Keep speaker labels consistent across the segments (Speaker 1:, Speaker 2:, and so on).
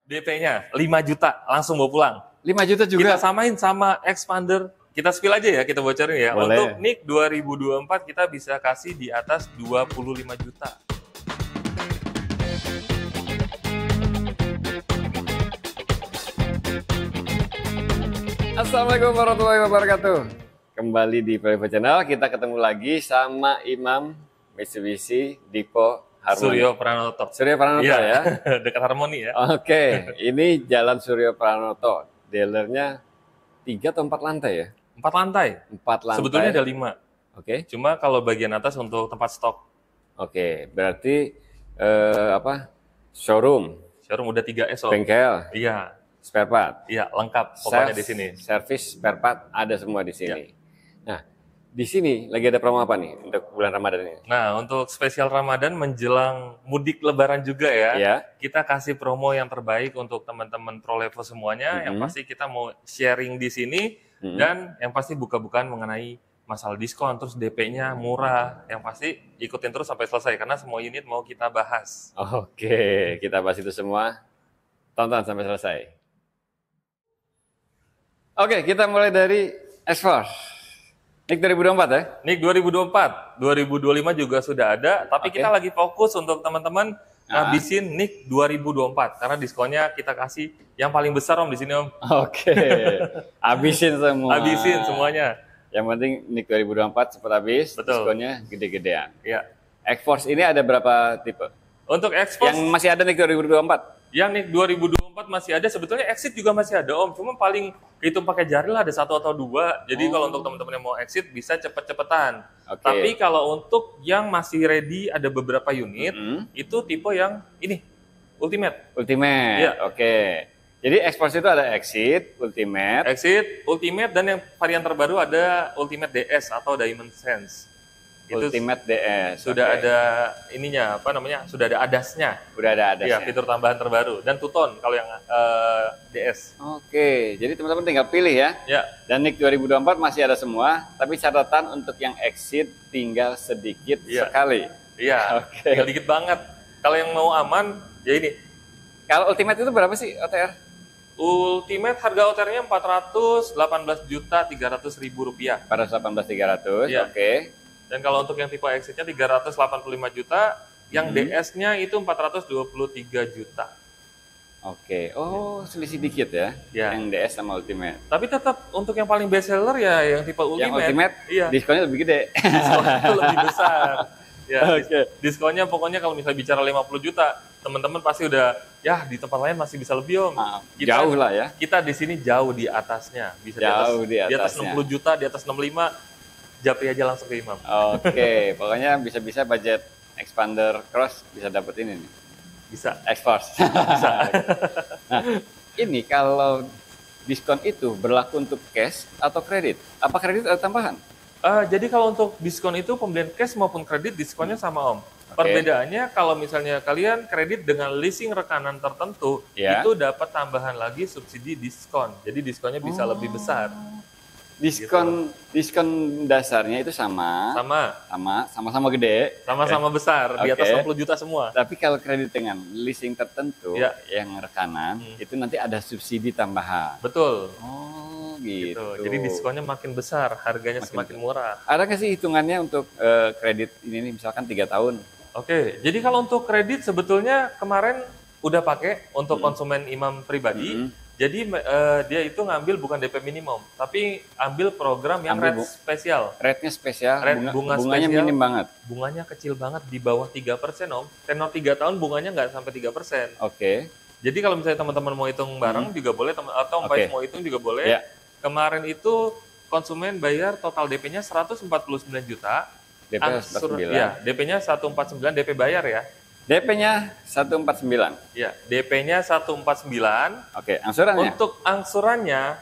Speaker 1: DP-nya 5 juta, langsung bawa pulang.
Speaker 2: 5 juta juga?
Speaker 1: Kita samain sama Expander. Kita spill aja ya, kita bocorin ya.
Speaker 2: Boleh.
Speaker 1: Untuk NIK 2024 kita bisa kasih di atas 25 juta.
Speaker 2: Assalamualaikum warahmatullahi wabarakatuh. Kembali di Pelevo Channel, kita ketemu lagi sama Imam Mitsubishi Dipo Harmoni.
Speaker 1: Suryo Pranoto.
Speaker 2: Suryo Pranoto ya?
Speaker 1: Dekat Harmoni ya.
Speaker 2: Oke, ini Jalan Suryo Pranoto. Dealernya 3 atau 4 lantai ya?
Speaker 1: 4 lantai.
Speaker 2: 4 lantai.
Speaker 1: Sebetulnya ada 5.
Speaker 2: Oke.
Speaker 1: Cuma kalau bagian atas untuk tempat stok.
Speaker 2: Oke, berarti showroom,
Speaker 1: Udah 3S Om.
Speaker 2: bengkel,
Speaker 1: Iya.
Speaker 2: spare part.
Speaker 1: Iya, lengkap pokoknya di sini.
Speaker 2: Service, spare part, ada semua di sini. Nah, di sini lagi ada promo apa nih untuk bulan Ramadan ini?
Speaker 1: Nah, untuk spesial Ramadan menjelang mudik Lebaran juga ya,
Speaker 2: Ya.
Speaker 1: kita kasih promo yang terbaik untuk teman-teman Prolevo semuanya. Yang pasti kita mau sharing di sini dan yang pasti buka-bukaan mengenai masalah diskon, terus DP-nya murah. Yang pasti ikutin terus sampai selesai karena semua unit mau kita bahas.
Speaker 2: Oke, kita bahas itu semua. Tonton sampai selesai. Oke, kita mulai dari X-Force. NIK 2024 ya?
Speaker 1: NIK 2024, 2025 juga sudah ada, tapi kita lagi fokus untuk teman-teman ngabisin NIK 2024 karena diskonnya kita kasih yang paling besar Om di sini Om.
Speaker 2: Oke, habisin semua.
Speaker 1: Habisin semuanya.
Speaker 2: Yang penting NIK 2024 cepat habis,
Speaker 1: Betul.
Speaker 2: diskonnya gede-gedean.
Speaker 1: Ya.
Speaker 2: X-Force ini ada berapa tipe?
Speaker 1: Untuk X-Force
Speaker 2: Yang masih ada NIK 2024?
Speaker 1: yang NIK 2024 masih ada, sebetulnya Exit juga masih ada Om, cuma paling hitung pakai jari lah ada 1 atau 2. Jadi kalau untuk teman-teman yang mau Exit bisa cepet-cepetan.
Speaker 2: Oke.
Speaker 1: Tapi kalau untuk yang masih ready ada beberapa unit, itu tipe yang ini, Ultimate.
Speaker 2: Ultimate,
Speaker 1: Iya.
Speaker 2: oke. Jadi X-Force itu ada Exit, Ultimate.
Speaker 1: Exit, Ultimate, dan yang varian terbaru ada Ultimate DS atau Diamond Sense. Itu
Speaker 2: Ultimate DS.
Speaker 1: sudah
Speaker 2: oke.
Speaker 1: ada ininya, apa namanya? Sudah ada ADAS-nya.
Speaker 2: Udah ada
Speaker 1: Iya,
Speaker 2: adasnya.
Speaker 1: fitur tambahan terbaru dan Tuton kalau yang DS.
Speaker 2: Oke, jadi teman-teman tinggal pilih ya.
Speaker 1: Ya,
Speaker 2: Dan NIK 2024 masih ada semua, tapi catatan untuk yang Exit tinggal sedikit
Speaker 1: Iya.
Speaker 2: sekali.
Speaker 1: iya.
Speaker 2: Oke.
Speaker 1: Tinggal dikit banget. Kalau yang mau aman, ya ini.
Speaker 2: Kalau Ultimate itu berapa sih OTR?
Speaker 1: Ultimate harga OTR-nya 418.300.000 rupiah.
Speaker 2: Pada 18.300,
Speaker 1: Iya.
Speaker 2: oke.
Speaker 1: Dan kalau untuk yang tipe Exit-nya 385 juta, yang DS-nya itu 423 juta.
Speaker 2: Oke, oh selisih dikit ya,
Speaker 1: Ya.
Speaker 2: yang DS sama Ultimate.
Speaker 1: Tapi tetap untuk yang paling best seller ya yang tipe Ultimate.
Speaker 2: Yang Ultimate,
Speaker 1: Iya.
Speaker 2: diskonnya lebih gede.
Speaker 1: Diskonnya lebih besar. Ya,
Speaker 2: Oke.
Speaker 1: diskonnya pokoknya kalau misalnya bicara 50 juta, teman-teman pasti udah ya di tempat lain masih bisa lebih Om.
Speaker 2: Ah, jauh lah ya.
Speaker 1: Kita di sini jauh di atasnya, bisa
Speaker 2: Jauh
Speaker 1: di atas
Speaker 2: atasnya.
Speaker 1: 60 juta, di atas 65, japri aja langsung ke Imam.
Speaker 2: Oke, pokoknya bisa-bisa budget Expander Cross bisa dapet ini nih.
Speaker 1: Bisa.
Speaker 2: X-Force. Nah, ini kalau diskon itu berlaku untuk cash atau kredit? Apa kredit ada tambahan?
Speaker 1: Jadi kalau untuk diskon itu pembelian cash maupun kredit diskonnya sama Om. Perbedaannya kalau misalnya kalian kredit dengan leasing rekanan tertentu,
Speaker 2: Ya.
Speaker 1: itu dapat tambahan lagi subsidi diskon. Jadi diskonnya bisa lebih besar.
Speaker 2: Diskon dasarnya itu sama-sama gede.
Speaker 1: Sama-sama besar, di atas
Speaker 2: Oke.
Speaker 1: 60 juta semua.
Speaker 2: Tapi kalau kredit dengan leasing tertentu
Speaker 1: Ya.
Speaker 2: yang rekanan itu nanti ada subsidi tambahan.
Speaker 1: Betul.
Speaker 2: Oh,
Speaker 1: Gitu.
Speaker 2: gitu.
Speaker 1: Jadi diskonnya makin besar, harganya semakin murah.
Speaker 2: Ada nggak sih hitungannya untuk kredit ini nih, misalkan 3 tahun?
Speaker 1: Oke, jadi kalau untuk kredit sebetulnya kemarin udah pakai untuk konsumen Imam pribadi. Jadi dia itu ngambil bukan DP minimum, tapi ambil program yang
Speaker 2: Ambil
Speaker 1: rate spesial.
Speaker 2: Rate-nya spesial,
Speaker 1: Rate bunga
Speaker 2: bunganya
Speaker 1: spesial.
Speaker 2: minim banget.
Speaker 1: Bunganya kecil banget, di bawah 3% Om. Tenor 3 tahun bunganya nggak sampai 3%.
Speaker 2: Oke.
Speaker 1: Jadi kalau misalnya teman-teman mau hitung bareng juga boleh, atau Om Pais mau hitung juga boleh.
Speaker 2: Ya.
Speaker 1: Kemarin itu konsumen bayar total DP-nya 149 juta.
Speaker 2: DP 149.
Speaker 1: Ya, DP-nya 149, DP bayar ya.
Speaker 2: DP-nya 149.
Speaker 1: Ya, DP-nya 149.
Speaker 2: Oke, angsurannya?
Speaker 1: Untuk angsurannya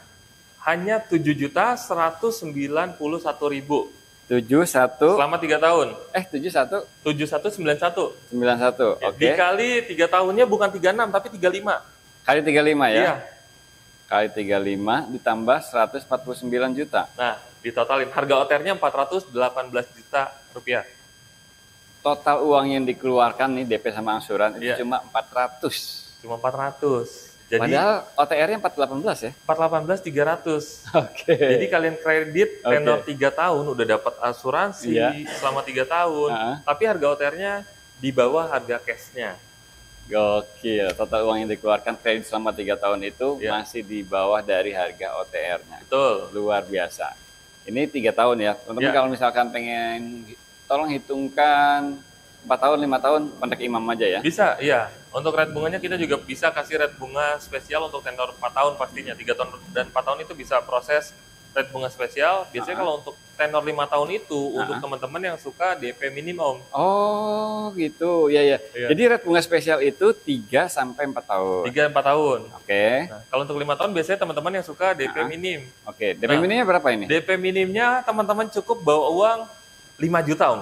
Speaker 1: hanya 7.191.000 selama 3 tahun.
Speaker 2: 71
Speaker 1: 7191.
Speaker 2: 91. Oke.
Speaker 1: Dikali 3 tahunnya bukan 36 tapi 35.
Speaker 2: Kali 35 ya.
Speaker 1: Iya.
Speaker 2: Kali 35 ditambah 149 juta.
Speaker 1: Nah, ditotalin harga OTR-nya 418 juta rupiah.
Speaker 2: Total uang yang dikeluarkan nih DP sama angsuran itu
Speaker 1: Iya.
Speaker 2: cuma 400.
Speaker 1: Cuma 400. Jadi
Speaker 2: padahal OTR-nya 418 ya?
Speaker 1: 418 300.
Speaker 2: Oke.
Speaker 1: Jadi kalian kredit tenor 3 tahun udah dapat asuransi selama 3 tahun, tapi harga OTR-nya di bawah harga cash-nya.
Speaker 2: Gokil, total uang yang dikeluarkan kredit selama 3 tahun itu masih di bawah dari harga OTR-nya.
Speaker 1: Betul.
Speaker 2: Luar biasa. Ini 3 tahun ya. Teman-teman kalau misalkan pengen, tolong hitungkan 4 tahun, 5 tahun, kontak Imam aja ya.
Speaker 1: Bisa, iya. Untuk rate bunganya kita juga bisa kasih rate bunga spesial untuk tenor 4 tahun pastinya. 3 tahun dan 4 tahun itu bisa proses rate bunga spesial. Biasanya kalau untuk tenor 5 tahun itu untuk teman-teman yang suka DP minimum.
Speaker 2: Oh gitu, ya. Jadi rate bunga spesial itu 3 sampai 4 tahun.
Speaker 1: 3-4 tahun.
Speaker 2: Oke.
Speaker 1: Nah, kalau untuk 5 tahun biasanya teman-teman yang suka DP minim.
Speaker 2: Oke, DP minimnya berapa ini?
Speaker 1: DP minimnya teman-teman cukup bawa uang 5 juta Om.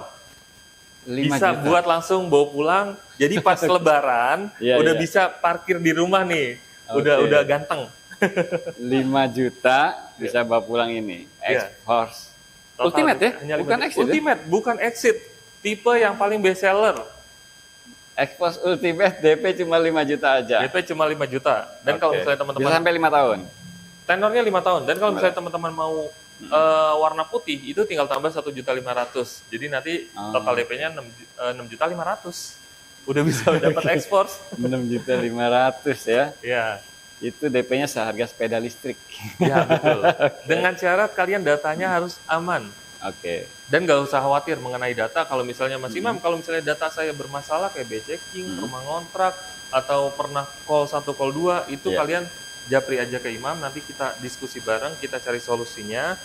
Speaker 2: 5
Speaker 1: bisa
Speaker 2: juta.
Speaker 1: Buat langsung bawa pulang. Jadi pas lebaran udah bisa parkir di rumah nih. Udah ganteng.
Speaker 2: 5 juta bisa bawa pulang ini. X-Force. Ultimate ya? Bukan Exit.
Speaker 1: Ultimate, bukan Exit. Tipe yang paling best seller.
Speaker 2: X-Force Ultimate DP cuma 5 juta aja.
Speaker 1: DP cuma 5 juta. Dan kalau misalnya teman-teman
Speaker 2: bisa sampai 5 tahun.
Speaker 1: Tenornya 5 tahun. Dan kalau misalnya teman-teman mau warna putih itu tinggal tambah 1.500.000. Jadi nanti total DP-nya 6.500.000. Udah bisa dapat X-Force.
Speaker 2: 6.500.000 ya.
Speaker 1: Iya.
Speaker 2: Itu DP-nya seharga sepeda listrik.
Speaker 1: Ya betul. Dengan syarat kalian datanya harus aman.
Speaker 2: Oke.
Speaker 1: Dan nggak usah khawatir mengenai data. Kalau misalnya Mas Imam, kalau misalnya data saya bermasalah kayak B-checking, rumah ngontrak, atau pernah call 1, call 2, itu kalian japri aja ke Imam. Nanti kita diskusi bareng, kita cari solusinya.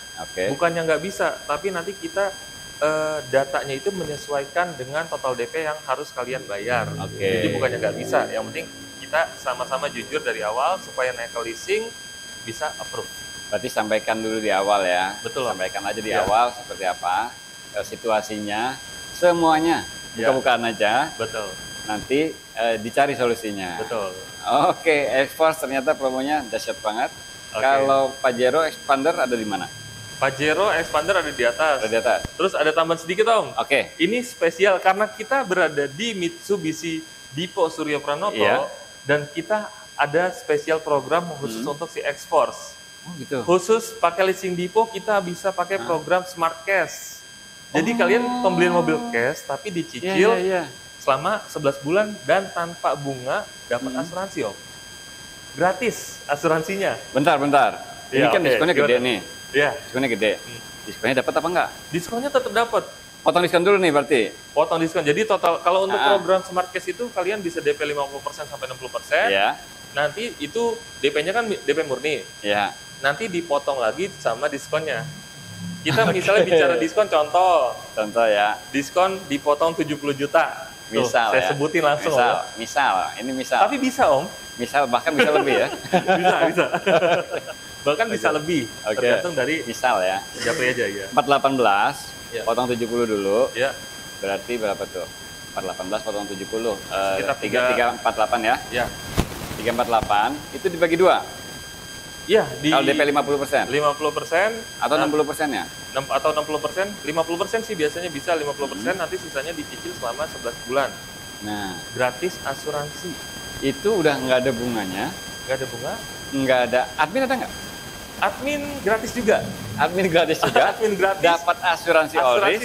Speaker 1: Bukannya nggak bisa, tapi nanti kita datanya itu menyesuaikan dengan total DP yang harus kalian bayar. Jadi bukannya nggak bisa. Yang penting kita sama-sama jujur dari awal supaya naik ke leasing bisa approve.
Speaker 2: Berarti sampaikan dulu di awal ya.
Speaker 1: Betul.
Speaker 2: Sampaikan aja di awal seperti apa situasinya, semuanya buka-bukaan aja.
Speaker 1: Betul.
Speaker 2: Nanti dicari solusinya.
Speaker 1: Betul.
Speaker 2: Oke, X-Force ternyata promonya dahsyat banget. Kalau Pajero Expander ada di mana?
Speaker 1: Pajero Expander ada di atas.
Speaker 2: Ada di atas.
Speaker 1: Terus ada tambahan sedikit Om. Ini spesial karena kita berada di Mitsubishi Dipo Suryo Pranoto. Dan kita ada spesial program khusus untuk si X-Force.
Speaker 2: Oh gitu.
Speaker 1: Khusus pakai leasing Dipo kita bisa pakai program Smart Cash. Jadi kalian pembelian mobil cash tapi dicicil selama 11 bulan dan tanpa bunga dapat asuransi Om. Gratis asuransinya.
Speaker 2: Bentar. Ini kan diskonnya gede nih.
Speaker 1: Iya.
Speaker 2: Diskonnya gede. Diskonnya dapat apa enggak?
Speaker 1: Diskonnya tetap dapat.
Speaker 2: Potong diskon dulu nih berarti.
Speaker 1: Potong diskon. Jadi total kalau untuk program Smart Cash itu kalian bisa DP 50% sampai 60%. Nanti itu DP-nya kan DP murni. Nanti dipotong lagi sama diskonnya. Kita misalnya bicara diskon contoh ya. Diskon dipotong 70 juta.
Speaker 2: Misal
Speaker 1: saya sebutin langsung.
Speaker 2: Misal. Ini misal.
Speaker 1: Tapi bisa Om.
Speaker 2: Misal bahkan bisa lebih ya.
Speaker 1: bisa. Bahkan bisa lebih. Tergantung dari
Speaker 2: misal ya.
Speaker 1: Japri aja ya.
Speaker 2: 418 potong 70 dulu. Berarti berapa tuh? 418 potong 70.
Speaker 1: Sekitar
Speaker 2: 348 ya?
Speaker 1: Iya.
Speaker 2: 348 itu dibagi 2.
Speaker 1: Iya,
Speaker 2: kalau DP 50%.
Speaker 1: 50%
Speaker 2: atau 60%-nya?
Speaker 1: Atau 60%, 50% sih biasanya bisa 50%, nanti sisanya dicicil selama 11 bulan.
Speaker 2: Nah,
Speaker 1: gratis asuransi.
Speaker 2: Itu udah nggak ada bunganya?
Speaker 1: Nggak ada bunga?
Speaker 2: Nggak ada. Admin ada nggak?
Speaker 1: Admin gratis juga.
Speaker 2: Admin gratis juga.
Speaker 1: Admin gratis.
Speaker 2: Dapat asuransi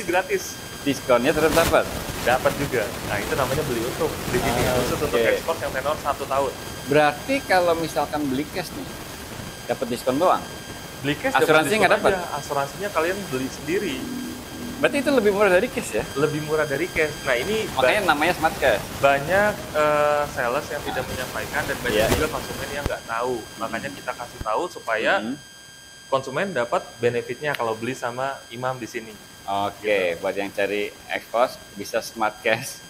Speaker 1: gratis.
Speaker 2: Diskonnya tetap dapat.
Speaker 1: Dapat juga. Nah itu namanya beli untung. Di sini khusus untuk ekspor yang tenor 1 tahun.
Speaker 2: Berarti kalau misalkan beli cash nih, dapat diskon doang.
Speaker 1: Beli cash
Speaker 2: asuransi nggak dapat.
Speaker 1: Asuransinya kalian beli sendiri.
Speaker 2: Berarti itu lebih murah dari cash ya?
Speaker 1: Lebih murah dari cash. Nah ini
Speaker 2: makanya namanya Smart Cash.
Speaker 1: Banyak sales yang tidak menyampaikan dan banyak juga konsumen yang nggak tahu. Makanya kita kasih tahu supaya konsumen dapat benefitnya kalau beli sama Imam di sini.
Speaker 2: Oke, buat yang cari X-Force bisa Smart Cash.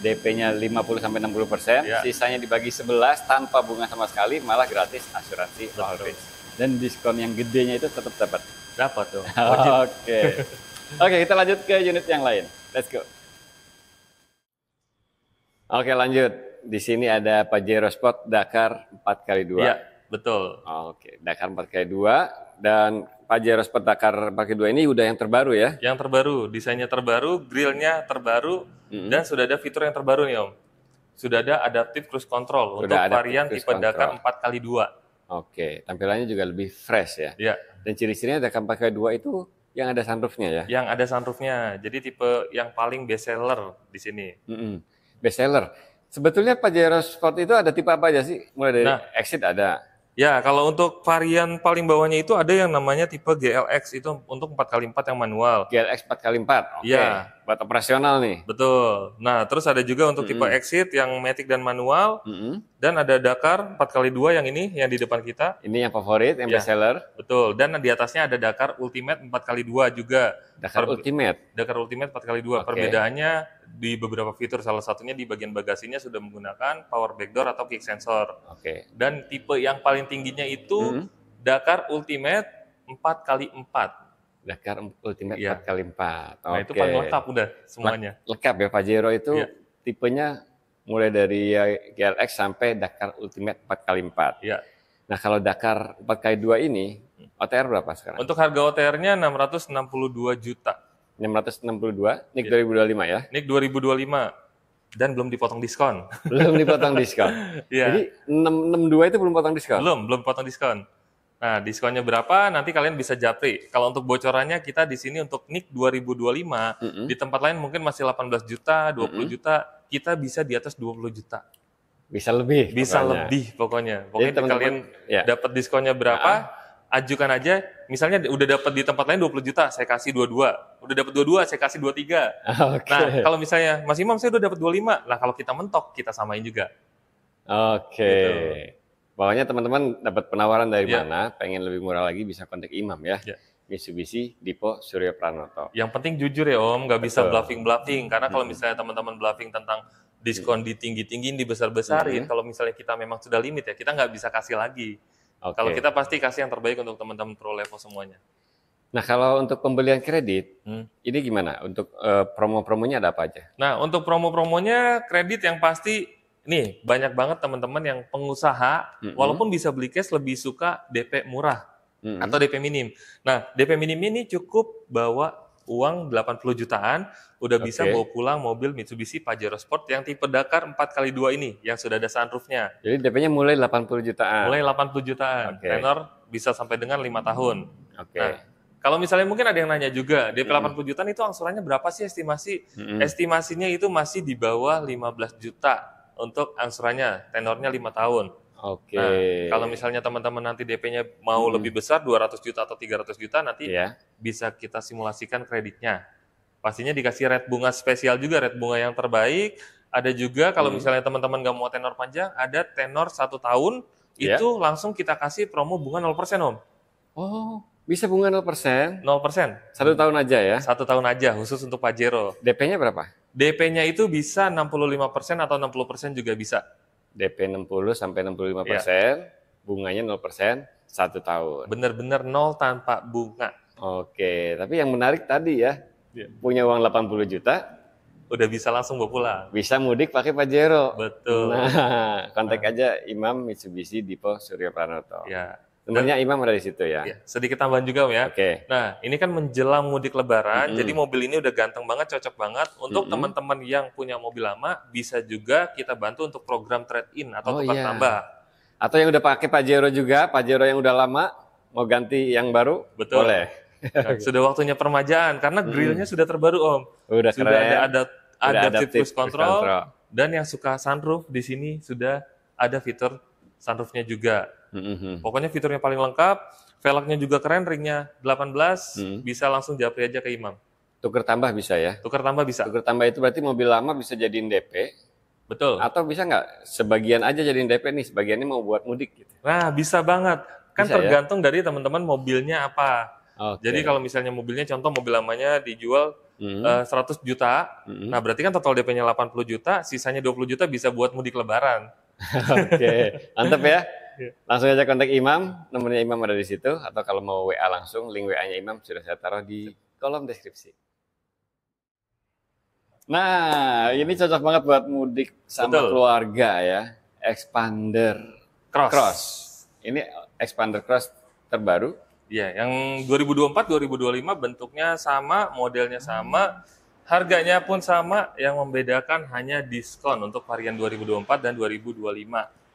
Speaker 2: DP-nya 50-60%, sisanya dibagi 11 tanpa bunga sama sekali, malah gratis asuransi all risk. Dan diskon yang gedenya itu tetap dapat.
Speaker 1: Dapat tuh.
Speaker 2: Oke, kita lanjut ke unit yang lain. Let's go. Oke, lanjut. Di sini ada Pajero Sport Dakar 4x2.
Speaker 1: Iya, betul.
Speaker 2: Oke, Dakar 4x2 dan Pajero Sport Dakar 4x2 ini udah yang terbaru ya?
Speaker 1: Yang terbaru, desainnya terbaru, grillnya terbaru, dan sudah ada fitur yang terbaru nih Om. sudah ada adaptive cruise control untuk varian tipe Dakar 4x2.
Speaker 2: Oke, tampilannya juga lebih fresh ya.
Speaker 1: Iya.
Speaker 2: Dan ciri-cirinya Dakar 4x2 itu yang ada sunroofnya ya?
Speaker 1: Yang ada sunroofnya, jadi tipe yang paling best seller di sini.
Speaker 2: Best seller. Sebetulnya Pajero Sport itu ada tipe apa aja sih? Mulai dari Exit ada.
Speaker 1: Ya, kalau untuk varian paling bawahnya itu ada yang namanya tipe GLX, itu untuk 4x4 yang manual.
Speaker 2: GLX 4x4, oke.
Speaker 1: Ya.
Speaker 2: Buat operasional nih.
Speaker 1: Betul. Nah, terus ada juga untuk tipe Exit yang matic dan manual. Dan ada Dakar 4x2 yang ini, yang di depan kita.
Speaker 2: Ini yang favorit, yang best seller.
Speaker 1: Betul. Dan di atasnya ada Dakar Ultimate 4x2 juga.
Speaker 2: Dakar Ultimate?
Speaker 1: Dakar Ultimate 4x2. Perbedaannya di beberapa fitur, salah satunya di bagian bagasinya sudah menggunakan power backdoor atau kick sensor. Dan tipe yang paling tingginya itu Dakar Ultimate 4x4.
Speaker 2: Dakar Ultimate 4x4.
Speaker 1: Nah, itu paling lengkap udah semuanya.
Speaker 2: Lengkap ya, Pajero itu tipenya mulai dari GLX sampai Dakar Ultimate 4x4.
Speaker 1: Iya.
Speaker 2: Nah, kalau Dakar 4x2 ini, OTR berapa sekarang?
Speaker 1: Untuk harga OTR-nya 662 juta.
Speaker 2: 662, NIK 2025 ya?
Speaker 1: NIK 2025. Dan belum dipotong diskon.
Speaker 2: Belum dipotong diskon? Jadi 662 itu belum potong diskon?
Speaker 1: Belum potong diskon. Nah, diskonnya berapa nanti kalian bisa japri. Kalau untuk bocorannya kita di sini untuk NIK 2025, di tempat lain mungkin masih 18 juta, 20 juta, kita bisa di atas 20 juta.
Speaker 2: Bisa lebih?
Speaker 1: Bisa lebih pokoknya. Pokoknya kalian dapat diskonnya berapa, ajukan aja. Misalnya udah dapat di tempat lain 20 juta, saya kasih 22. Udah dapat 22, saya kasih 23. Nah, kalau misalnya Mas Imam saya udah dapat 25. Nah, kalau kita mentok, kita samain juga. Gitu.
Speaker 2: Pokoknya teman-teman dapat penawaran dari mana, pengen lebih murah lagi bisa kontak Imam ya. Mitsubishi Dipo Suryo Pranoto.
Speaker 1: Yang penting jujur ya Om, nggak bisa bluffing. Karena kalau misalnya teman-teman bluffing tentang diskon ditinggi-tinggiin, dibesar-besarin, kalau misalnya kita memang sudah limit ya, kita nggak bisa kasih lagi. Kalau kita pasti kasih yang terbaik untuk teman-teman pro level semuanya.
Speaker 2: Nah, kalau untuk pembelian kredit, ini gimana? Untuk promo-promonya ada apa aja?
Speaker 1: Nah, untuk promo-promonya kredit yang pasti, nih banyak banget teman-teman yang pengusaha, walaupun bisa beli cash lebih suka DP murah atau DP minim. Nah, DP minim ini cukup bawa uang 80 jutaan, udah bisa bawa pulang mobil Mitsubishi Pajero Sport yang tipe Dakar 4x2 ini, yang sudah ada sunroofnya.
Speaker 2: Jadi DP-nya mulai 80 jutaan?
Speaker 1: Mulai 80 jutaan, tenor bisa sampai dengan 5 tahun. Nah, kalau misalnya mungkin ada yang nanya juga, DP 80 jutaan itu angsurannya berapa sih estimasi? Estimasinya itu masih di bawah 15 juta untuk angsurannya, tenornya 5 tahun. Nah, kalau misalnya teman-teman nanti DP-nya mau lebih besar, 200 juta atau 300 juta, nanti bisa kita simulasikan kreditnya. Pastinya dikasih rate bunga spesial juga, rate bunga yang terbaik. Ada juga kalau misalnya teman-teman nggak mau tenor panjang, ada tenor 1 tahun, itu langsung kita kasih promo bunga 0% Om.
Speaker 2: Oh, bisa bunga 0%?
Speaker 1: 0%.
Speaker 2: 1 tahun aja ya?
Speaker 1: 1 tahun aja, khusus untuk Pajero.
Speaker 2: DP-nya berapa?
Speaker 1: DP-nya itu bisa 65% atau 60% juga bisa.
Speaker 2: DP 60 sampai 65%, bunganya 0%, 1 tahun.
Speaker 1: Bener-bener 0 tanpa bunga.
Speaker 2: Tapi yang menarik tadi ya, punya uang 80 juta,
Speaker 1: udah bisa langsung bawa pulang.
Speaker 2: Bisa mudik pakai Pajero.
Speaker 1: Betul.
Speaker 2: Nah, kontak aja Imam Mitsubishi Dipo Suryo Pranoto. Nomornya Imam ada di situ ya.
Speaker 1: Sedikit tambahan juga Om ya. Nah, ini kan menjelang mudik Lebaran, jadi mobil ini udah ganteng banget, cocok banget untuk teman-teman yang punya mobil lama, bisa juga kita bantu untuk program trade-in atau tukar tambah.
Speaker 2: Atau yang udah pakai Pajero juga, Pajero yang udah lama, mau ganti yang baru, boleh.
Speaker 1: Nah, sudah waktunya permajaan karena grillnya sudah terbaru Om.
Speaker 2: Sudah keren.
Speaker 1: ada adaptive cruise control, dan yang suka sunroof di sini sudah ada fitur sunroofnya juga. Pokoknya fiturnya paling lengkap, velgnya juga keren, ringnya 18, bisa langsung japri aja ke Imam.
Speaker 2: Tuker tambah bisa ya?
Speaker 1: Tuker tambah bisa.
Speaker 2: Tuker tambah itu berarti mobil lama bisa jadiin DP.
Speaker 1: Betul.
Speaker 2: Atau bisa nggak sebagian aja jadiin DP nih, sebagiannya mau buat mudik gitu?
Speaker 1: Nah, bisa banget. Kan bisa, tergantung dari teman-teman mobilnya apa.
Speaker 2: Okay.
Speaker 1: Jadi kalau misalnya mobilnya, contoh mobil lamanya dijual 100 juta, nah berarti kan total DP-nya 80 juta, sisanya 20 juta bisa buat mudik lebaran.
Speaker 2: Oke, mantap ya. Langsung aja kontak Imam, nomornya Imam ada di situ, atau kalau mau WA langsung, link WA-nya Imam sudah saya taruh di kolom deskripsi. Nah, ini cocok banget buat mudik sama keluarga ya. Expander Cross. Ini Expander Cross terbaru.
Speaker 1: Iya, yang 2024-2025 bentuknya sama, modelnya sama, Harganya pun sama, yang membedakan hanya diskon untuk varian 2024 dan 2025.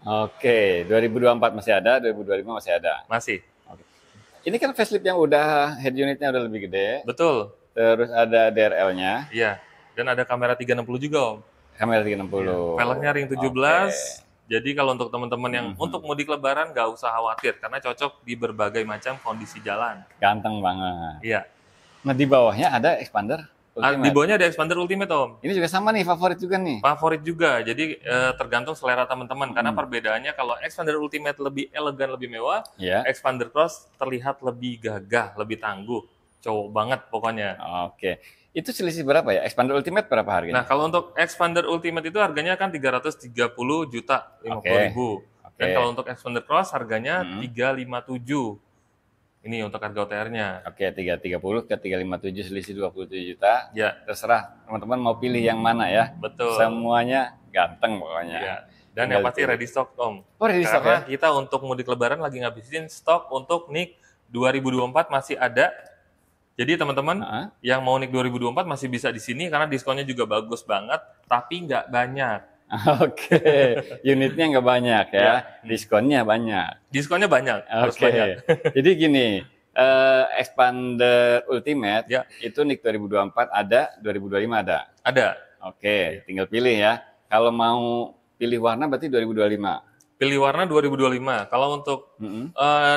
Speaker 2: Oke, 2024 masih ada, 2025 masih ada.
Speaker 1: Masih.
Speaker 2: Oke. Ini kan facelift yang udah head unitnya udah lebih gede.
Speaker 1: Betul.
Speaker 2: Terus ada DRL-nya.
Speaker 1: Iya. Dan ada kamera 360 juga, Om.
Speaker 2: Kamera 360.
Speaker 1: Ya. Peleknya ring 17. Okay. Jadi kalau untuk teman-teman yang untuk mudik lebaran nggak usah khawatir karena cocok di berbagai macam kondisi jalan.
Speaker 2: Ganteng banget.
Speaker 1: Iya.
Speaker 2: Nah, di bawahnya ada expander Ultimate.
Speaker 1: Di bawahnya ada expander Ultimate, Om.
Speaker 2: Ini juga sama nih, favorit juga nih.
Speaker 1: Favorit juga. Jadi tergantung selera teman-teman karena perbedaannya kalau expander Ultimate lebih elegan, lebih mewah, expander Cross terlihat lebih gagah, lebih tangguh. Cowok banget pokoknya.
Speaker 2: Oke. Itu selisih berapa ya? Expander Ultimate berapa harganya?
Speaker 1: Nah, kalau untuk Expander Ultimate itu harganya kan 330 juta 50.000. Dan kalau untuk Expander Cross harganya 357. Ini untuk harga OTR-nya.
Speaker 2: Oke, 330 ke 357 selisih 27 juta.
Speaker 1: Ya.
Speaker 2: Terserah teman-teman mau pilih yang mana ya.
Speaker 1: Betul.
Speaker 2: Semuanya ganteng pokoknya.
Speaker 1: Ya. Dan yang pasti ready stock, Om.
Speaker 2: Oh, ready stock
Speaker 1: ya? Kita untuk mudik lebaran lagi ngabisin stok untuk NIK 2024 masih ada. Jadi teman-teman yang mau NIK 2024 masih bisa di sini karena diskonnya juga bagus banget, tapi nggak banyak.
Speaker 2: Oke, unitnya nggak banyak ya, diskonnya banyak.
Speaker 1: Diskonnya banyak, harus banyak.
Speaker 2: Jadi gini, Expander Ultimate itu NIK 2024 ada, 2025 ada.
Speaker 1: Ada.
Speaker 2: Oke, tinggal pilih ya. Kalau mau pilih warna berarti 2025.
Speaker 1: Pilih warna 2025. Kalau untuk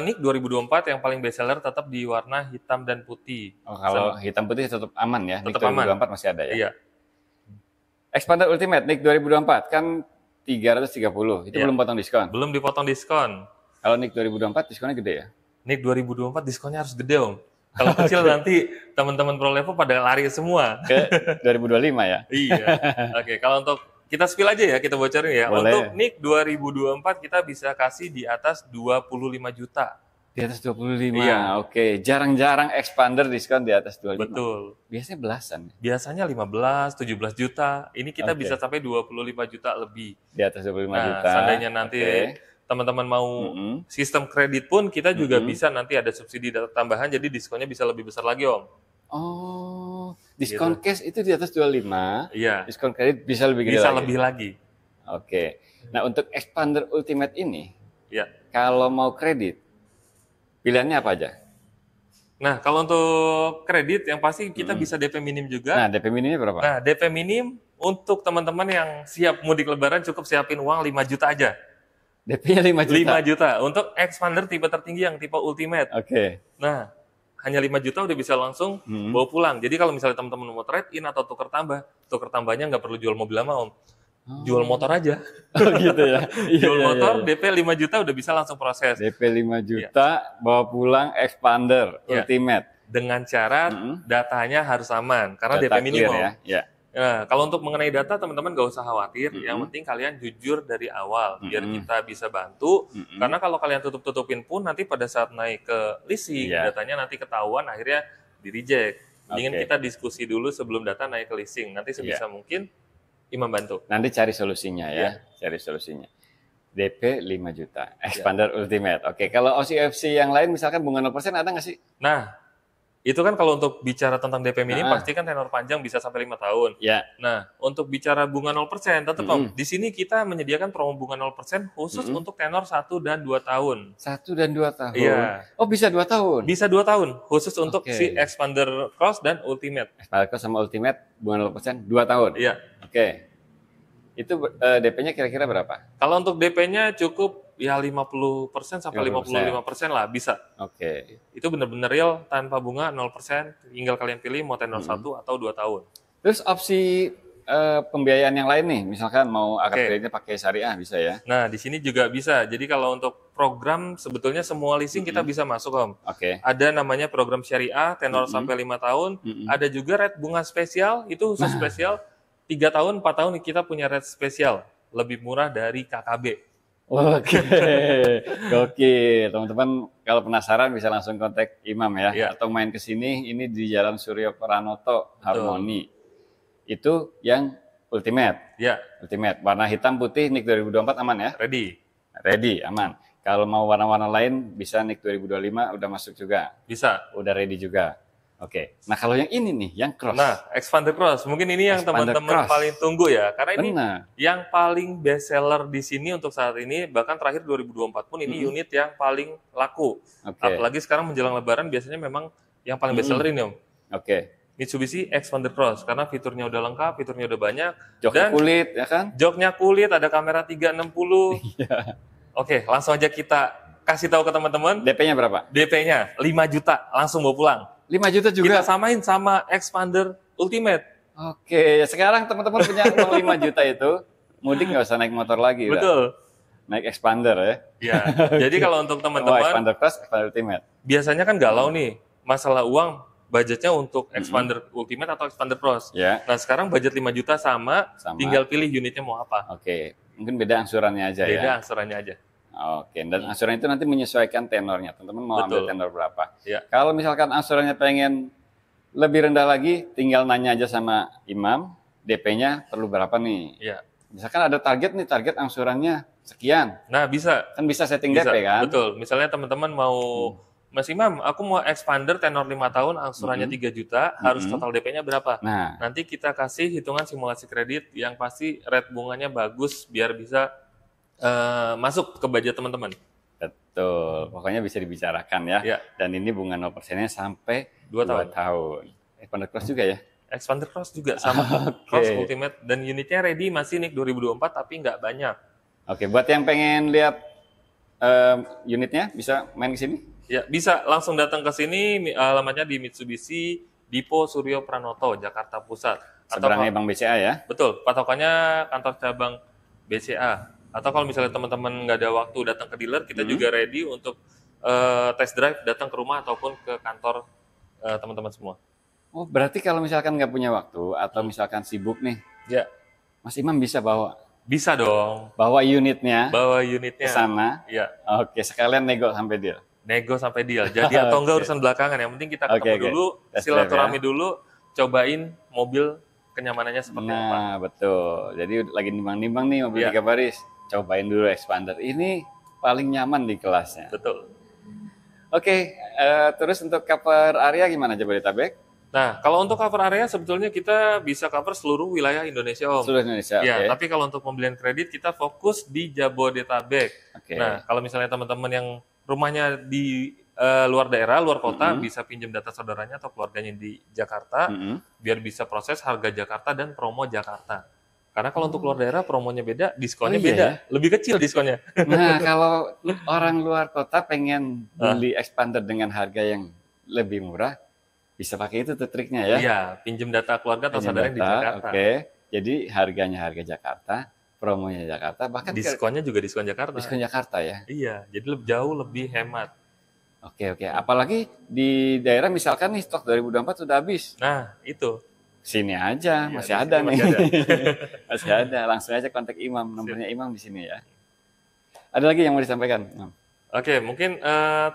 Speaker 1: NIK 2024 yang paling best seller tetap di warna hitam dan putih.
Speaker 2: Oh, kalau hitam putih tetap aman ya.
Speaker 1: Tetap
Speaker 2: NIK 2024 masih ada ya.
Speaker 1: Iya.
Speaker 2: Expander Ultimate NIK 2024 kan 330. Itu belum potong diskon.
Speaker 1: Belum dipotong diskon.
Speaker 2: Kalau NIK 2024 diskonnya gede ya?
Speaker 1: NIK 2024 diskonnya harus gede, Om. Kalau kecil nanti teman-teman Pro Level pada lari semua.
Speaker 2: Ke 2025 ya?
Speaker 1: Iya. Oke, kalau untuk kita spill aja ya, kita bocorin ya.
Speaker 2: Boleh.
Speaker 1: Untuk NIK 2024 kita bisa kasih di atas 25 juta.
Speaker 2: Di atas 25? Iya. Oke, jarang-jarang expander diskon di atas 25.
Speaker 1: Betul.
Speaker 2: Biasanya belasan.
Speaker 1: Biasanya 15, 17 juta. Ini kita bisa sampai 25 juta lebih.
Speaker 2: Di atas 25 juta.
Speaker 1: Seandainya nanti teman-teman mau sistem kredit pun kita juga bisa nanti ada subsidi tambahan, jadi diskonnya bisa lebih besar lagi, Om.
Speaker 2: Oh, diskon cash itu di atas 25.
Speaker 1: Iya.
Speaker 2: Diskon kredit bisa lebih gede
Speaker 1: bisa
Speaker 2: lagi.
Speaker 1: lebih lagi.
Speaker 2: Oke. Nah, untuk Expander Ultimate ini,
Speaker 1: kalau
Speaker 2: mau kredit, pilihannya apa aja?
Speaker 1: Nah, kalau untuk kredit yang pasti kita bisa DP minim juga.
Speaker 2: Nah, DP minimnya berapa?
Speaker 1: Nah, DP minim untuk teman-teman yang siap mudik lebaran cukup siapin uang 5 juta aja.
Speaker 2: DP-nya 5 juta?
Speaker 1: 5 juta. Untuk Expander tipe tertinggi yang tipe Ultimate.
Speaker 2: Oke.
Speaker 1: Nah, hanya 5 juta udah bisa langsung bawa pulang. Jadi kalau misalnya teman-teman mau trade in atau tukar tambahnya nggak perlu jual mobil lama, Om. Jual motor aja.
Speaker 2: Oh gitu ya.
Speaker 1: Jual motor, DP 5 juta udah bisa langsung proses.
Speaker 2: DP 5 juta, bawa pulang Expander Ultimate.
Speaker 1: Dengan syarat datanya harus aman, karena
Speaker 2: data
Speaker 1: DP minimum.
Speaker 2: Ya.
Speaker 1: Nah, kalau untuk mengenai data, teman-teman gak usah khawatir. Yang penting kalian jujur dari awal, biar kita bisa bantu. Karena kalau kalian tutup-tutupin pun, nanti pada saat naik ke leasing, datanya nanti ketahuan, akhirnya di-reject. Ingin kita diskusi dulu sebelum data naik ke leasing. Nanti sebisa mungkin Imam bantu.
Speaker 2: Nanti cari solusinya ya, cari solusinya. DP 5 juta, Expander Ultimate. Oke, kalau OCFC yang lain misalkan bunga 0% ada nggak sih?
Speaker 1: Nah, itu kan kalau untuk bicara tentang DP minim pasti kan tenor panjang bisa sampai 5 tahun.
Speaker 2: Ya.
Speaker 1: Nah, untuk bicara bunga 0%, tetap Om, di sini kita menyediakan promo bunga 0% khusus untuk tenor 1 dan 2 tahun.
Speaker 2: 1 dan 2 tahun?
Speaker 1: Iya.
Speaker 2: Oh, bisa 2 tahun?
Speaker 1: Bisa 2 tahun, khusus untuk si Expander Cross dan Ultimate.
Speaker 2: Expander Cross sama Ultimate bunga 0% 2 tahun?
Speaker 1: Iya.
Speaker 2: Oke. Itu DP-nya kira-kira berapa?
Speaker 1: Kalau untuk DP-nya cukup ya 50% sampai 55% lah bisa.
Speaker 2: Oke.
Speaker 1: Itu benar-benar real tanpa bunga 0%, tinggal kalian pilih mau tenor 1 atau 2 tahun.
Speaker 2: Terus opsi pembiayaan yang lain nih, misalkan mau akad kreditnya pakai syariah bisa ya?
Speaker 1: Nah, di sini juga bisa. Jadi kalau untuk program sebetulnya semua leasing kita bisa masuk, Om.
Speaker 2: Oke.
Speaker 1: Ada namanya program syariah tenor sampai 5 tahun, ada juga rate bunga spesial, itu khusus spesial 3 tahun, 4 tahun kita punya rate spesial, lebih murah dari KKB.
Speaker 2: Oke, gokil. Teman-teman kalau penasaran bisa langsung kontak Imam ya, atau main ke sini. Ini di Jalan Suryo Pranoto Harmoni. Itu yang Ultimate.
Speaker 1: Ya.
Speaker 2: Ultimate. Warna hitam putih NIK 2024 aman ya? Ready, aman. Kalau mau warna-warna lain bisa NIK 2025 udah masuk juga.
Speaker 1: Bisa.
Speaker 2: Udah ready juga. Oke. Nah, kalau yang ini nih, yang cross.
Speaker 1: Nah, Expander Cross, mungkin ini yang teman-teman paling tunggu ya, karena ini yang paling best seller di sini untuk saat ini, bahkan terakhir 2024 pun ini unit yang paling laku. Apalagi sekarang menjelang Lebaran biasanya memang yang paling best seller ini, Om. Mitsubishi Expander Cross, karena fiturnya udah lengkap, fiturnya udah banyak.
Speaker 2: Joknya kulit, ya kan?
Speaker 1: Joknya kulit, ada kamera 360. Oke, langsung aja kita kasih tahu ke teman-teman.
Speaker 2: DP-nya berapa?
Speaker 1: DP-nya 5 juta, langsung bawa pulang.
Speaker 2: 5 juta juga?
Speaker 1: Kita samain sama Expander Ultimate.
Speaker 2: Oke, sekarang teman-teman punya uang 5 juta itu, mudik nggak usah naik motor lagi.
Speaker 1: Betul.
Speaker 2: Naik Expander ya?
Speaker 1: Iya, jadi kalau untuk teman-teman,
Speaker 2: Expander Cross, Expander Ultimate.
Speaker 1: Biasanya kan galau nih, masalah uang, budgetnya untuk Expander Ultimate atau Expander Cross. Nah sekarang budget 5 juta sama, tinggal pilih unitnya mau apa.
Speaker 2: Oke, mungkin beda angsurannya aja ya?
Speaker 1: Beda angsurannya aja.
Speaker 2: Oke, dan angsuran itu nanti menyesuaikan tenornya. Teman-teman mau ambil tenor berapa. Kalau misalkan angsurannya pengen lebih rendah lagi, tinggal nanya aja sama Imam, DP-nya perlu berapa nih. Misalkan ada target nih, target angsurannya sekian.
Speaker 1: Nah bisa.
Speaker 2: Kan bisa setting DP kan?
Speaker 1: Betul, misalnya teman-teman mau, Mas Imam, aku mau Expander tenor 5 tahun, angsurannya 3 juta, harus total DP-nya berapa?
Speaker 2: Nah,
Speaker 1: nanti kita kasih hitungan simulasi kredit yang pasti rate bunganya bagus, biar bisa masuk ke budget teman-teman.
Speaker 2: Betul, pokoknya bisa dibicarakan ya. Dan ini bunga 0%-nya sampai 2 tahun. Expander Cross juga ya?
Speaker 1: Expander Cross juga sama. Cross Ultimate dan unitnya ready masih nih 2024 tapi nggak banyak.
Speaker 2: Oke, buat yang pengen lihat unitnya bisa main ke sini?
Speaker 1: Ya, bisa langsung datang ke sini, alamatnya di Mitsubishi Dipo Suryo Pranoto, Jakarta Pusat.
Speaker 2: Seberangnya Bank BCA ya?
Speaker 1: Betul, patokannya kantor cabang BCA. Atau kalau misalnya teman-teman nggak ada waktu datang ke dealer, kita juga ready untuk test drive, datang ke rumah ataupun ke kantor teman-teman semua.
Speaker 2: Oh, berarti kalau misalkan nggak punya waktu atau misalkan sibuk nih, Mas Imam bisa bawa?
Speaker 1: Bisa dong.
Speaker 2: Bawa unitnya?
Speaker 1: Bawa unitnya.
Speaker 2: Ke sana?
Speaker 1: Iya.
Speaker 2: Oke, sekalian nego sampai deal?
Speaker 1: Nego sampai deal. Jadi atau enggak urusan belakangan, yang penting kita ketemu dulu, silaturahmi dulu, cobain mobil kenyamanannya seperti apa.
Speaker 2: Nah, betul. Jadi lagi nimbang-nimbang nih mobil 3 baris. Cobain dulu Expander. Ini paling nyaman di kelasnya.
Speaker 1: Betul.
Speaker 2: Oke, terus untuk cover area gimana Jabodetabek?
Speaker 1: Nah, kalau untuk cover area sebetulnya kita bisa cover seluruh wilayah Indonesia, Om.
Speaker 2: Seluruh Indonesia,
Speaker 1: tapi kalau untuk pembelian kredit kita fokus di Jabodetabek. Nah, kalau misalnya teman-teman yang rumahnya di luar daerah, luar kota, bisa pinjam data saudaranya atau keluarganya di Jakarta, biar bisa proses harga Jakarta dan promo Jakarta. Karena kalau untuk luar daerah promonya beda, diskonnya beda, lebih kecil diskonnya.
Speaker 2: Nah, kalau orang luar kota pengen beli Expander dengan harga yang lebih murah, bisa pakai itu tuh triknya ya?
Speaker 1: Iya, pinjam data keluarga atau saudara yang di Jakarta.
Speaker 2: Jadi harganya harga Jakarta, promonya Jakarta, bahkan
Speaker 1: diskonnya juga diskon Jakarta.
Speaker 2: Diskon Jakarta ya?
Speaker 1: Iya, jadi jauh lebih hemat.
Speaker 2: Oke. Apalagi di daerah misalkan nih stok 2024 sudah habis.
Speaker 1: Nah, itu.
Speaker 2: Sini aja, masih ada nih. Masih ada. Langsung aja kontak Imam, nomornya Imam di sini ya. Ada lagi yang mau disampaikan?
Speaker 1: Oke, mungkin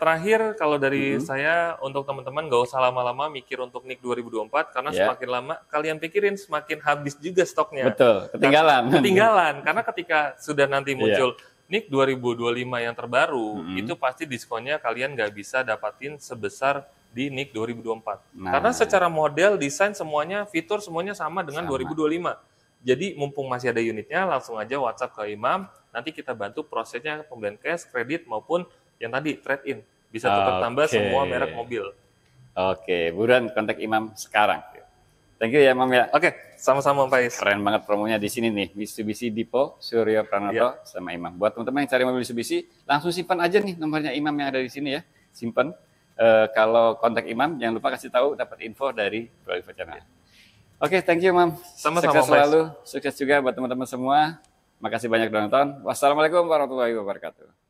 Speaker 1: terakhir kalau dari saya untuk teman-teman nggak usah lama-lama mikir untuk NIK 2024 karena semakin lama kalian pikirin semakin habis juga stoknya.
Speaker 2: Betul, ketinggalan.
Speaker 1: Karena ketika sudah nanti muncul NIK 2025 yang terbaru, itu pasti diskonnya kalian nggak bisa dapatin sebesar di NIK 2024. Karena secara model, desain semuanya, fitur semuanya sama dengan 2025. Jadi mumpung masih ada unitnya, langsung aja WhatsApp ke Imam, nanti kita bantu prosesnya pembelian cash, kredit, maupun yang tadi trade-in. Bisa tukar tambah semua merek mobil.
Speaker 2: Oke, buruan kontak Imam sekarang. Thank you ya Imam ya.
Speaker 1: Oke, sama-sama Pak Is.
Speaker 2: Keren banget promonya di sini nih, Mitsubishi Dipo Suryo Pranoto sama Imam. Buat teman-teman yang cari mobil Mitsubishi, langsung simpan aja nih nomornya Imam yang ada di sini ya. Simpan. Kalau kontak Imam, jangan lupa kasih tahu dapat info dari Prolivo Channel. Oke, thank you Imam.
Speaker 1: Sama-sama.
Speaker 2: Sukses selalu, sukses juga buat teman-teman semua. Makasih banyak udah nonton. Wassalamualaikum warahmatullahi wabarakatuh.